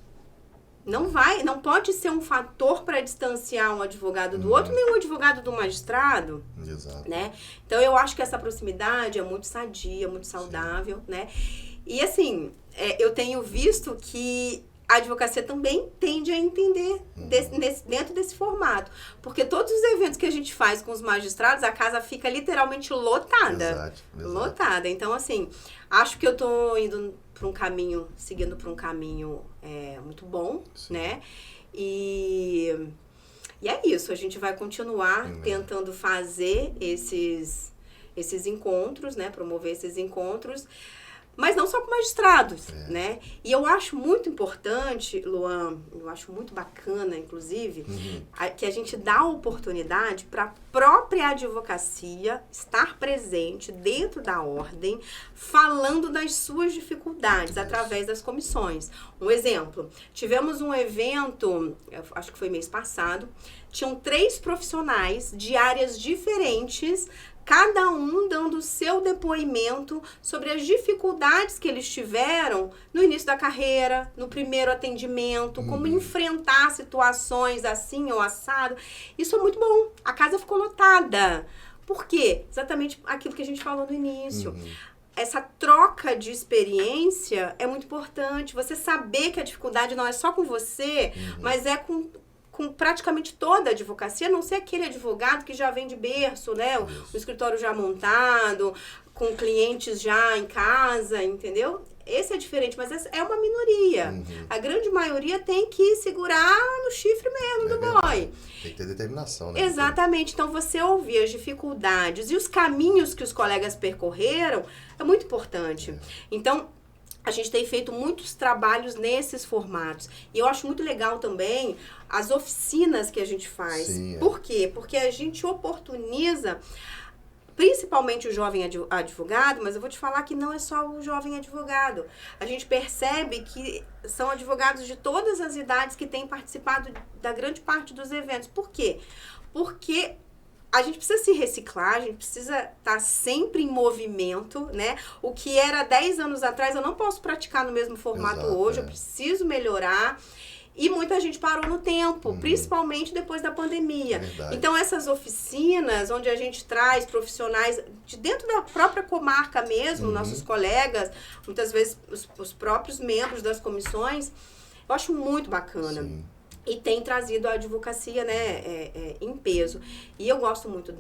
Não pode ser um fator para distanciar um advogado do outro, nem um advogado do magistrado. Exato. Né? Então, eu acho que essa proximidade é muito sadia, muito saudável, né? E, assim, eu tenho visto que a advocacia também tende a entender dentro desse formato. Porque todos os eventos que a gente faz com os magistrados, a casa fica literalmente lotada. Exato. Lotada. Então, assim, acho que eu estou indo seguindo por um caminho muito bom, né? E é isso, a gente vai continuar tentando fazer esses encontros, né? Promover esses encontros, mas não só com magistrados, né? E eu acho muito importante, Luan, eu acho muito bacana, inclusive, que a gente dá a oportunidade para a própria advocacia estar presente dentro da ordem, falando das suas dificuldades através das comissões. Um exemplo, tivemos um evento, acho que foi mês passado, tinham 3 profissionais de áreas diferentes, cada um dando o seu depoimento sobre as dificuldades que eles tiveram no início da carreira, no primeiro atendimento, como enfrentar situações assim ou assado. Isso é muito bom. A casa ficou lotada. Por quê? Exatamente aquilo que a gente falou no início. Essa troca de experiência é muito importante. Você saber que a dificuldade não é só com você, mas é com praticamente toda a advocacia, a não ser aquele advogado que já vem de berço, né? O escritório já montado, com clientes já em casa, entendeu? Esse é diferente, mas essa é uma minoria. A grande maioria tem que segurar no chifre mesmo do boi. Tem que ter determinação, né? Exatamente. Então, você ouvir as dificuldades e os caminhos que os colegas percorreram é muito importante. Então, a gente tem feito muitos trabalhos nesses formatos. E eu acho muito legal também as oficinas que a gente faz. Sim, Por quê? Porque a gente oportuniza, principalmente o jovem advogado, mas eu vou te falar que não é só o jovem advogado. A gente percebe que são advogados de todas as idades que têm participado da grande parte dos eventos. Por quê? Porque a gente precisa se reciclar, a gente precisa estar sempre em movimento, né? O que era 10 anos atrás, eu não posso praticar no mesmo formato hoje, eu preciso melhorar. E muita gente parou no tempo, principalmente depois da pandemia. Então, essas oficinas, onde a gente traz profissionais de dentro da própria comarca mesmo, nossos colegas, muitas vezes os próprios membros das comissões, eu acho muito bacana. E tem trazido a advocacia, né, em peso. E eu gosto muito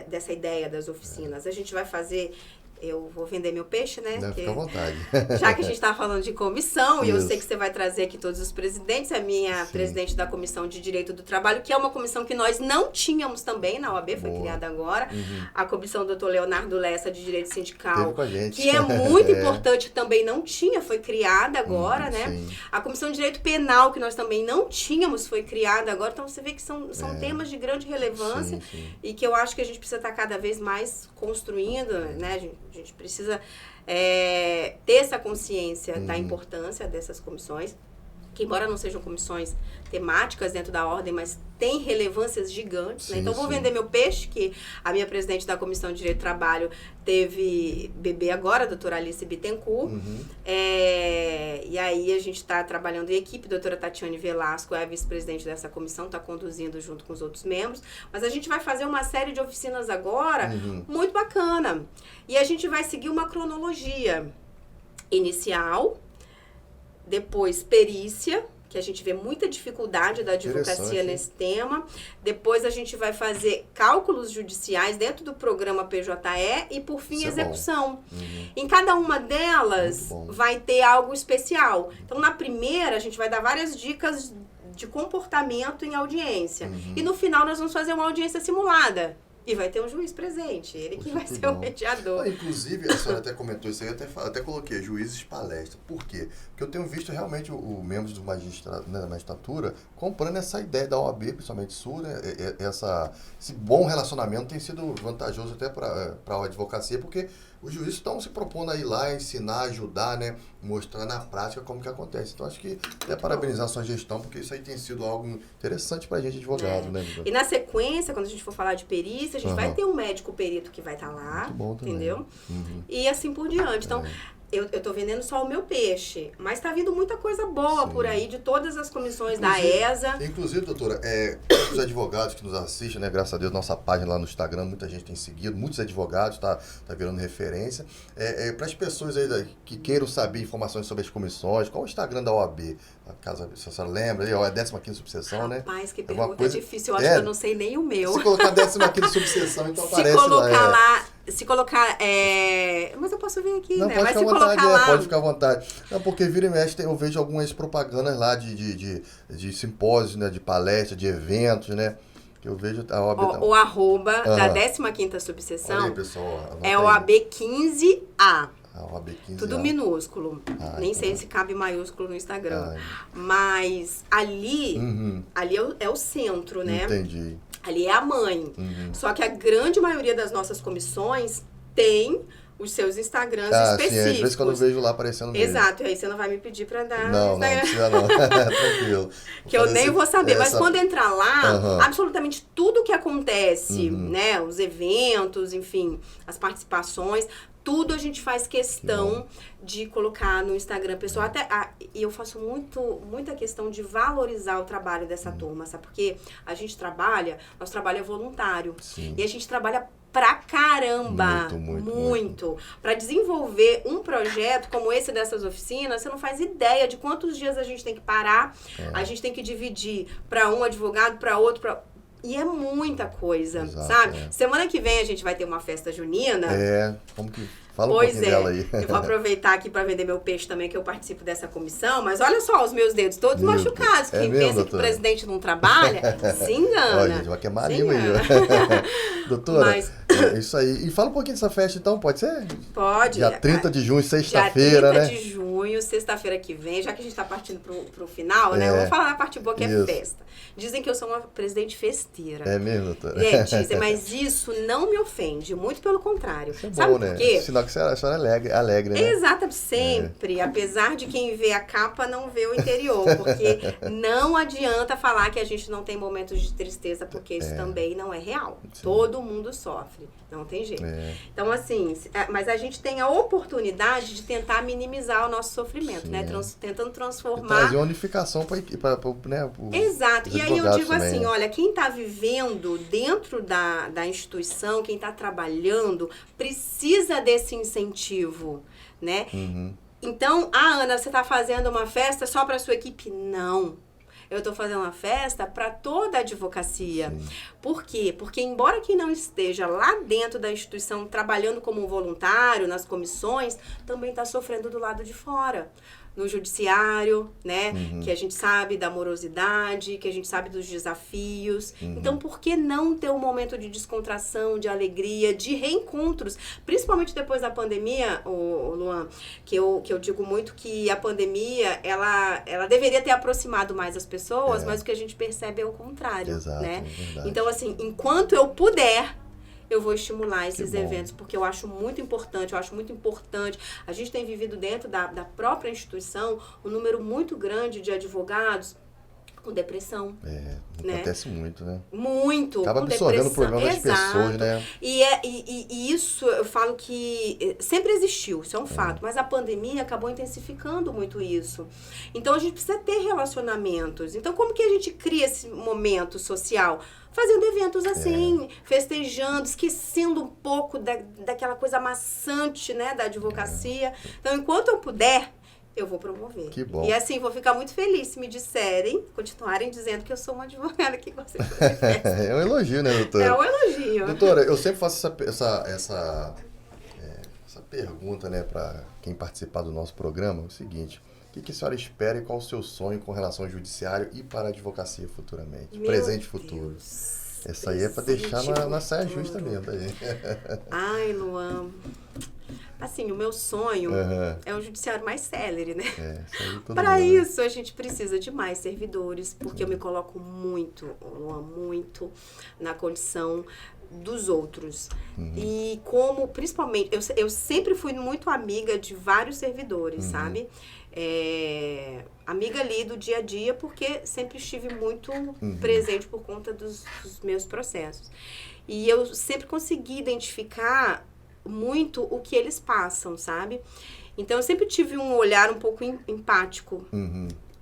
dessa ideia das oficinas. A gente vai fazer... Eu vou vender meu peixe, né? Fica à vontade. Já que a gente está falando de comissão, e eu sei que você vai trazer aqui todos os presidentes, a minha presidente da Comissão de Direito do Trabalho, que é uma comissão que nós não tínhamos também na OAB, foi criada agora. A comissão do Dr. Leonardo Lessa de Direito Sindical, que é muito importante, também não tinha, foi criada agora, né? A Comissão de Direito Penal, que nós também não tínhamos, foi criada agora. Então, você vê que são temas de grande relevância e que eu acho que a gente precisa estar cada vez mais construindo, né? A gente precisa ter essa consciência da importância dessas comissões, que embora não sejam comissões temáticas dentro da ordem, mas tem relevâncias gigantes, né? Então, vou vender meu peixe, que a minha presidente da Comissão de Direito do Trabalho teve bebê agora, a doutora Alice Bittencourt. E aí, a gente está trabalhando em equipe, a doutora Tatiane Velasco é a vice-presidente dessa comissão, está conduzindo junto com os outros membros. Mas a gente vai fazer uma série de oficinas agora, muito bacana. E a gente vai seguir uma cronologia inicial, depois perícia, que a gente vê muita dificuldade da advocacia nesse tema. Depois a gente vai fazer cálculos judiciais dentro do programa PJE e, por fim, execução. Em cada uma delas vai ter algo especial. Então, na primeira, a gente vai dar várias dicas de comportamento em audiência. E no final, nós vamos fazer uma audiência simulada. E vai ter um juiz presente, ele que vai ser o mediador. Inclusive, a senhora até comentou isso aí, até coloquei juízes palestra. Por quê? Porque eu tenho visto realmente o membros do magistrado, né, da magistratura comprando essa ideia da OAB, principalmente Sul, né, esse bom relacionamento tem sido vantajoso até para a advocacia, porque os juízes estão se propondo a ir lá, ensinar, ajudar, né, mostrar na prática como que acontece. Então, acho que até parabenizar a sua gestão, porque isso aí tem sido algo interessante para a gente, advogado, né? E na sequência, quando a gente for falar de perícia, a gente vai ter um médico perito que vai estar lá, muito bom também. Entendeu? E assim por diante. Então, eu tô vendendo só o meu peixe, mas tá vindo muita coisa boa por aí, de todas as comissões da ESA. Inclusive, doutora, os advogados que nos assistem, né, graças a Deus, nossa página lá no Instagram, muita gente tem seguido, muitos advogados, tá virando referência. Para as pessoas aí que queiram saber informações sobre as comissões, qual o Instagram da OAB? Caso a senhora lembra, é a 15ª subseção, né? Rapaz, que pergunta difícil, eu acho que eu não sei nem o meu. Se colocar 15ª subseção, então aparece lá. Se colocar, mas eu posso vir aqui, não, né? Mas se colocar lá... Pode ficar à vontade. Não, porque vira e mexe, eu vejo algumas propagandas lá de simpósios, né? De palestras, de eventos, né? Que eu vejo a OAB... O arroba da 15ª subseção. Olha aí, pessoal, é OAB 15A. OAB 15A. Tudo minúsculo. Nem sei se cabe maiúsculo no Instagram. Mas ali é o centro, né? Entendi. Ali é a mãe. Só que a grande maioria das nossas comissões tem os seus Instagrams específicos. Sim, às vezes quando eu vejo lá aparecendo mesmo. Exato, e aí você não vai me pedir pra dar não precisa não. Tranquilo. Que eu nem vou saber, mas quando entrar lá, absolutamente tudo que acontece, né, os eventos, enfim, as participações, tudo a gente faz questão de colocar no Instagram pessoal. E eu faço muita questão de valorizar o trabalho dessa turma, sabe? Porque nosso trabalho é voluntário. Sim. E a gente trabalha pra caramba. Muito. Para desenvolver um projeto como esse dessas oficinas, você não faz ideia de quantos dias a gente tem que parar, a gente tem que dividir para um advogado, para outro, e é muita coisa, sabe? Semana que vem a gente vai ter uma festa junina. Como que... Fala um pouquinho dela aí. Eu vou aproveitar aqui para vender meu peixe também, que eu participo dessa comissão, mas olha só os meus dedos todos machucados. Quem pensa doutora? Que o presidente não trabalha, se engana. Olha, gente, vai queimar a língua aí. Doutora, isso aí. E fala um pouquinho dessa festa então, pode ser? Pode. Dia 30 de junho, sexta-feira, né? Dia 30 de junho, sexta-feira que vem, já que a gente está partindo pro final, né? Eu vou falar na parte boa que é festa. Dizem que eu sou uma presidente festeira. É mesmo, doutora? Dizem, mas isso não me ofende, muito pelo contrário. Isso é Sabe bom, por né? quê? Sinal que a senhora é alegre, né? Exato, sempre. Apesar de quem vê a capa não vê o interior. Porque não adianta falar que a gente não tem momentos de tristeza, porque isso também não é real. Sim. Todo mundo sofre. Não tem jeito. Então, assim, mas a gente tem a oportunidade de tentar minimizar o nosso sofrimento, né? Tentando transformar... Trazer uma unificação para né, exato. E aí eu digo também, assim, né? olha, quem está vivendo dentro da instituição, quem está trabalhando, precisa desse incentivo, né? Então, Ana, você está fazendo uma festa só para a sua equipe? Não. Eu estou fazendo uma festa para toda a advocacia. Sim. Por quê? Porque embora quem não esteja lá dentro da instituição trabalhando como um voluntário, nas comissões, também está sofrendo do lado de fora. No judiciário, né? Que a gente sabe da morosidade, que a gente sabe dos desafios. Então, por que não ter um momento de descontração, de alegria, de reencontros? Principalmente depois da pandemia, Luan, que eu digo muito que a pandemia, ela deveria ter aproximado mais as pessoas, mas o que a gente percebe é o contrário, né? Então, assim, enquanto eu puder, eu vou estimular esses eventos, porque eu acho muito importante, A gente tem vivido dentro da própria instituição um número muito grande de advogados com depressão. Acontece muito, né? Muito. Acaba absorvendo o problema das pessoas, né? E isso, eu falo que sempre existiu, isso é um fato, mas a pandemia acabou intensificando muito isso. Então, a gente precisa ter relacionamentos. Então, como que a gente cria esse momento social? Fazendo eventos assim, festejando, esquecendo um pouco daquela coisa maçante, né, da advocacia. Então, enquanto eu puder, eu vou promover. Que bom. E assim, vou ficar muito feliz se me disserem, continuarem dizendo que eu sou uma advogada que gosta de fazer festa. É um elogio, né, doutora? É um elogio. Doutora, eu sempre faço essa pergunta, né, para quem participar do nosso programa, o seguinte: o que a senhora espera e qual o seu sonho com relação ao judiciário e para a advocacia futuramente? Presente e futuro. Essa aí é para deixar na saia justa mesmo, tá, gente? Ai, Luan. Assim, o meu sonho é um judiciário mais célere, né? Para isso, a gente precisa de mais servidores, porque eu me coloco muito, Luan, muito na condição dos outros. E como, principalmente, eu sempre fui muito amiga de vários servidores, sabe? Amiga ali do dia a dia, porque sempre estive muito presente por conta dos meus processos. E eu sempre consegui identificar muito o que eles passam, sabe? Então, eu sempre tive um olhar um pouco empático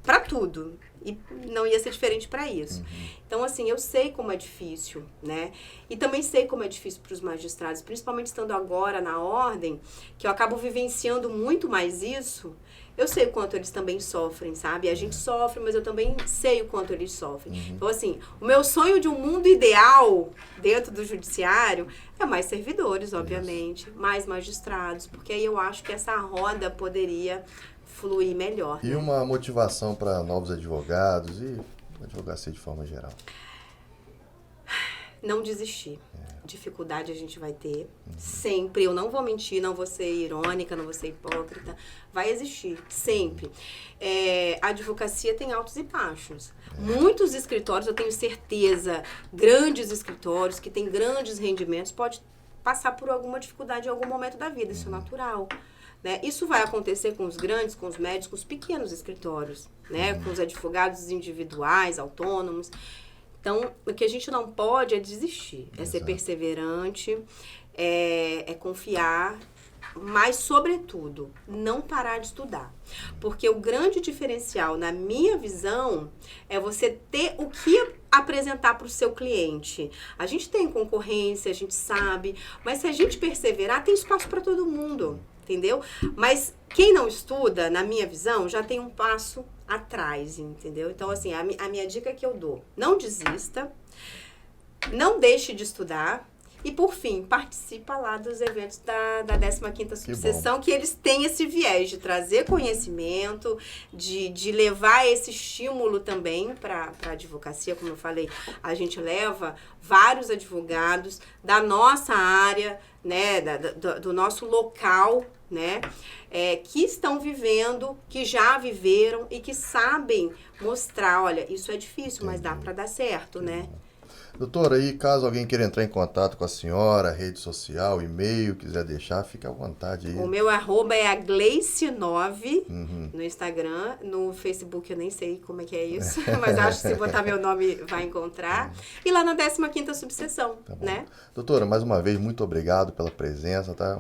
para tudo. E não ia ser diferente para isso. Então, assim, eu sei como é difícil, né? E também sei como é difícil para os magistrados, principalmente estando agora na ordem, que eu acabo vivenciando muito mais isso. Eu sei o quanto eles também sofrem, sabe? A gente sofre, mas eu também sei o quanto eles sofrem. Então, assim, o meu sonho de um mundo ideal dentro do judiciário é mais servidores, obviamente, mais magistrados, porque aí eu acho que essa roda poderia fluir melhor. E uma motivação para novos advogados e advocacia de forma geral? Não desistir. Dificuldade a gente vai ter. Sempre. Eu não vou mentir, não vou ser irônica, não vou ser hipócrita. Vai existir. Sempre. A advocacia tem altos e baixos. Muitos escritórios, eu tenho certeza, grandes escritórios que têm grandes rendimentos, pode passar por alguma dificuldade em algum momento da vida. Isso é natural. Né? Isso vai acontecer com os grandes, com os médios, com os pequenos escritórios, né? Com os advogados individuais, autônomos. Então, o que a gente não pode é desistir, é ser perseverante, é confiar, mas, sobretudo, não parar de estudar. Porque o grande diferencial, na minha visão, é você ter o que apresentar para o seu cliente. A gente tem concorrência, a gente sabe, mas se a gente perseverar, tem espaço para todo mundo, entendeu? Mas quem não estuda, na minha visão, já tem um passo atrás, entendeu? Então, assim, a minha dica que eu dou, não desista, não deixe de estudar. E, por fim, participa lá dos eventos da 15ª Subseção, que eles têm esse viés de trazer conhecimento, de levar esse estímulo também para a advocacia. Como eu falei, a gente leva vários advogados da nossa área, né, do nosso local, né, que estão vivendo, que já viveram e que sabem mostrar, olha, isso é difícil, mas dá para dar certo, né? Doutora, aí caso alguém queira entrar em contato com a senhora, rede social, e-mail, quiser deixar, fica à vontade aí. O meu arroba é a Gleice9 no Instagram, no Facebook eu nem sei como é que é isso, mas acho que se botar meu nome vai encontrar. E lá na 15ª Subseção, Tá bom. né? Doutora, mais uma vez, muito obrigado pela presença, tá?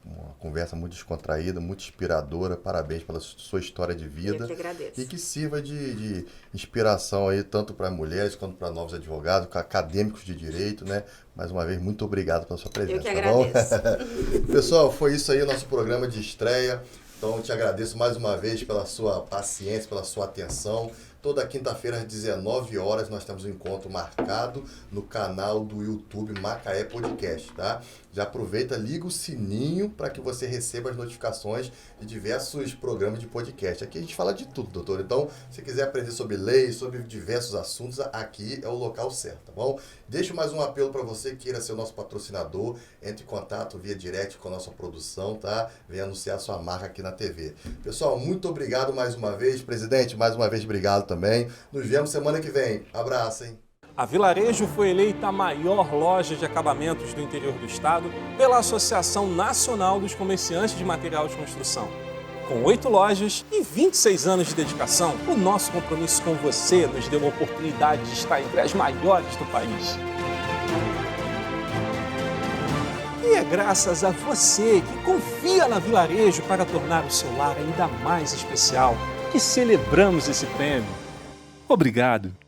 Uma conversa muito descontraída, muito inspiradora. Parabéns pela sua história de vida. Eu que agradeço. E que sirva de inspiração aí, tanto para mulheres quanto para novos advogados, acadêmicos de direito, né? Mais uma vez, muito obrigado pela sua presença. Eu que agradeço. Tá bom? Pessoal, foi isso aí, o nosso programa de estreia. Então, eu te agradeço mais uma vez pela sua paciência, pela sua atenção. Toda quinta-feira, às 19 horas, nós temos um encontro marcado no canal do YouTube Macaé Podcast, tá? Já aproveita, liga o sininho para que você receba as notificações de diversos programas de podcast. Aqui a gente fala de tudo, doutor. Então, se quiser aprender sobre lei, sobre diversos assuntos, aqui é o local certo, tá bom? Deixo mais um apelo para você que queira ser o nosso patrocinador. Entre em contato via direct com a nossa produção, tá? Venha anunciar sua marca aqui na TV. Pessoal, muito obrigado mais uma vez. Presidente, mais uma vez, obrigado também. Nos vemos semana que vem. Abraço, hein? A Vilarejo foi eleita a maior loja de acabamentos do interior do estado pela Associação Nacional dos Comerciantes de Material de Construção. Com 8 lojas e 26 anos de dedicação, o nosso compromisso com você nos deu a oportunidade de estar entre as maiores do país. E é graças a você que confia na Vilarejo para tornar o seu lar ainda mais especial que celebramos esse prêmio. Obrigado!